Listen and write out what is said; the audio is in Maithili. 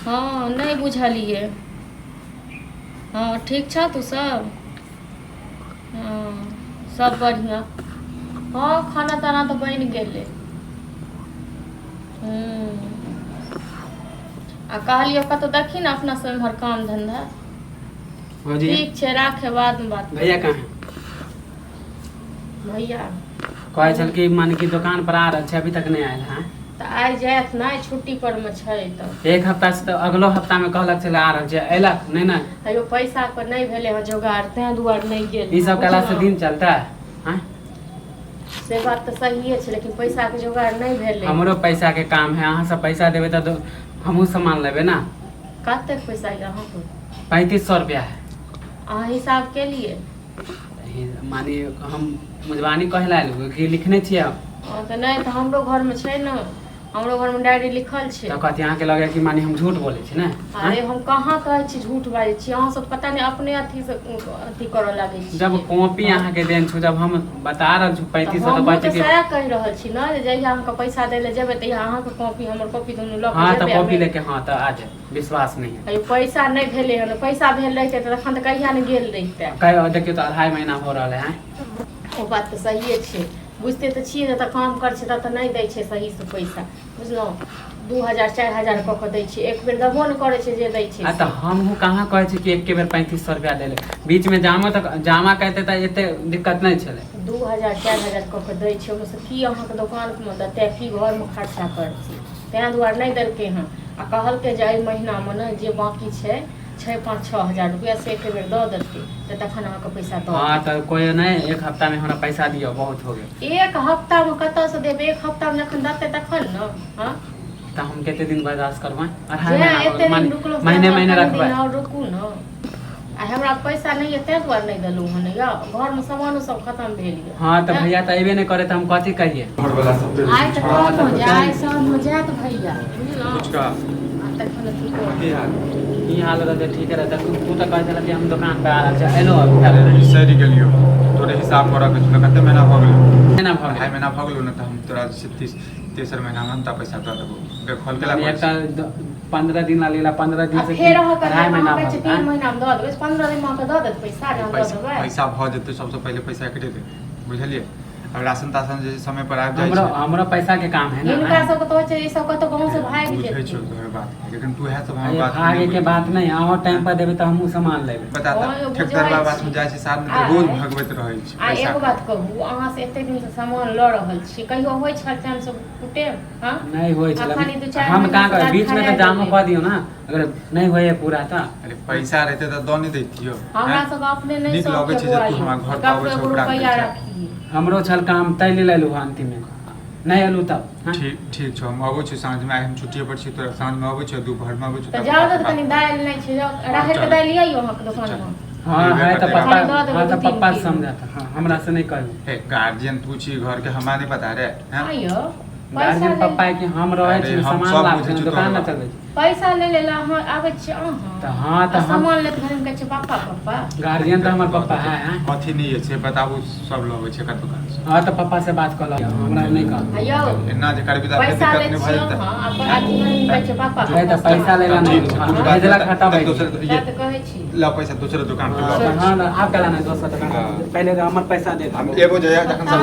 हाँ नहीं बुझलिए। हाँ ठीक छ तू सब? हाँ सब बढ़िया। हाँ खाना ताना तो बन गेले। आ कहलियो कतौ देखी ना अपना से इम्हर काम धंधा। ठीक छे राखे बाद में बात। भैया कहाँ है? भैया कहे छल कि मान की दुकान पर आ रहा है, अभी तक नहीं आयल है। तो आई जात ना छुट्टी पर में छै तो एक हफ्ता से तो अगलो हफ्ता में कहलक चल आ रहा है, अयलक नहीं ना। अयो पैसा पर नहीं भेले ह जोगाड़ ते दुआर नहीं गेल। ई सब कला से दिन चलता है हैं? से बात तो सही है, लेकिन पैसा के जोगाड़ नहीं भेले। हमरो पैसा के काम है, अहाँ सब पैसा देवे तो हमहू सामान लेबे ना। कते पैसा यहाँ को? 3500 रुपया है। अहाँ हिसाब के लिए मानी हम मुजबानी कहे ला कि लिखने छियै। तो नहीं तो हमरो घर में छै ना, हमरो घर में डायरी लिखल छै। तो कहती यहाँ के लगे कि मानी हम झूठ बोले छी ना। अरे हम कहाँ कहे छी झूठ बाजै छी, अहाँ सब पता नहीं अपने अथी से अथी करऽ लागे छी। जब कॉपी यहाँ के देन छु, जब हम बता रहल छु 3500 तो हम कहते तो कि सारा कह रहल छी ना, जहिया हमके पैसा दे ले जेबे त अहाँ के कॉपी हमर कॉपी दोनों लऽ के हाँ तो जेबे। कॉपी लेके हाँ तो आ जाए, विश्वास नहीं है। अयो पैसा नहीं भेले हन, पैसा भेल रहते तो तखन त कहिया नहीं गेल रहते। कहे देखियो तो 2.5 महीना हो रहा है। वो बात तो सही छे, बुझते तो छिए जब काम कर छे त नहीं दै छे सही से पैसा, बुझलो। 2000 4000 क के दै छे, एक बेर दबो न करे छे जे दै छे। तो हमहू कहाँ कहे छी कि एक बेर 3500 रुपया दे ले, बीच में जामा तक जामा कहते तो एते दिक्कत नहीं छले। 2000 4000 क के दै छे, ओमे से की अहाँ के दुकान में देते की घर में खर्चा करछी, तें दुआर नहीं देलके हन। आ कहल के जे एहि महीना में न जे बाकी छे 5-6 हजार रुपया से एक बेर दऽ देते त तखन अहाँ के पैसा दऽ। हाँ तो कोई नहीं, एक हफ्ता में हमरा पैसा दियो, बहुत हो गए। एक हफ्ता में कत से देबे? एक हफ्ता में जखन देते तखन न। हां तो हम कितने दिन बर्दाश्त करवाएं? महीने महीने रखबे और रुकू न। आ हमरा पैसा नहीं है ते दुआर नहीं देलू हन या घर में सामान सब खत्म भेल ये। हाँ तो भैया तो अबे नहीं करे तो हम कथी कहिए? आइ त कम हो जाए, शाम हो जाए तो भैया बुझलो। कुछका तखन ठीक हो। की हाल? ई हाल रहते ठीक रहता। तू तो कहे छला कि हम दुकान पे आ रहा छै, एलो अब क्या ले सही गेलियो तोरे हिसाब कर के चलो कते महीना भ गेलो? ना भर 2.5 महीना भ गेलो न, त हम तोरा से 30 महीना में हम पैसा दऽ देबो। बे खोल के ला एक 15 दिन ला लेला, 15 दिन से फेर अहाँ के 2.5 महीना कहै छै 3 महीना में दऽ देबै, 15 दिन में के दऽ देत पैसा हम दऽ देबै। पैसा भ जेते सबसे पहले पैसा एकरे दे, बुझलिए। अब राशन ताशन जे समय पर आबि जाय छै, हमरा पैसा के काम है ना। इनका सब के तो छै ई सब के तो गांव से भाग बुझै जेतै। छौ तोहर बात, लेकिन तू है सब हम बात आगे के बात नहीं, आहो टाइम पर देबे तो हमहू सामान लेबे। बता ठेकेदार बात में जाय छै साथ में रोज भगवैत रहै छै आ पैसा। एगो बात कहू, अहाँ से एते दिन से सामान लऽ रहल छी, कहियो होय छै टाइम से कुटे? हां नहीं होय छला, अखनी 2-4 हम महीना कहां से कर बीच में तो जाम कर दियो ना, अगर नहीं होय पूरा त। अरे पैसा रहते तो दऽ नहीं दैतियो। हमरा सब अपने नहीं नीक लगै छै जे तू हमरा घर पर आबै छै ओकरा रुपया रखी। हमरो छल काम तै ले लेलु अंतिम में, नहीं एलु तब। ठीक छौ, हम अबै छी साँझ में, हम छुट्टी पर छी, तो साँझ में अबै छी, दोपहर में अबै छी। त जाओ त कनी दाल नहीं छै, राहर के दाल लियो अहाँ के दुकान में। हाँ है तो पापा हाँ तो पापा समझाता। हाँ हमरा से नहीं कहू। हे गार्जियन तू छी घर के, हमरा नहीं पता रे। आइयो गार्जियन पापा है कि हम रहे छी, सामान लाके दुकान ना चले छी। पैसा ले लेला हम आबै छी अहाँ तो हाँ तो हम सामान लेत घर में कहै छै पापा पापा। गार्जियन तो हमर पापा है। कथी नहीं है से बताबू, सब लगे छै का दुकान से। हाँ तो पापा से बात कर लो, हमरा नहीं कह। आइयो एना जे करबी त पैसा दिक्कत ले नहीं छी भ जेतै। अहाँ अपन अथी में कहै छै पापा है तो पैसा लेला नहीं, भेजला खाता भाई। ये त कहै छी ला पैसा दूसरे दुकान पे ला। हाँ आप कला ना दोस्त दुकान, पहले हमर पैसा दे। एगो जे है तखन सब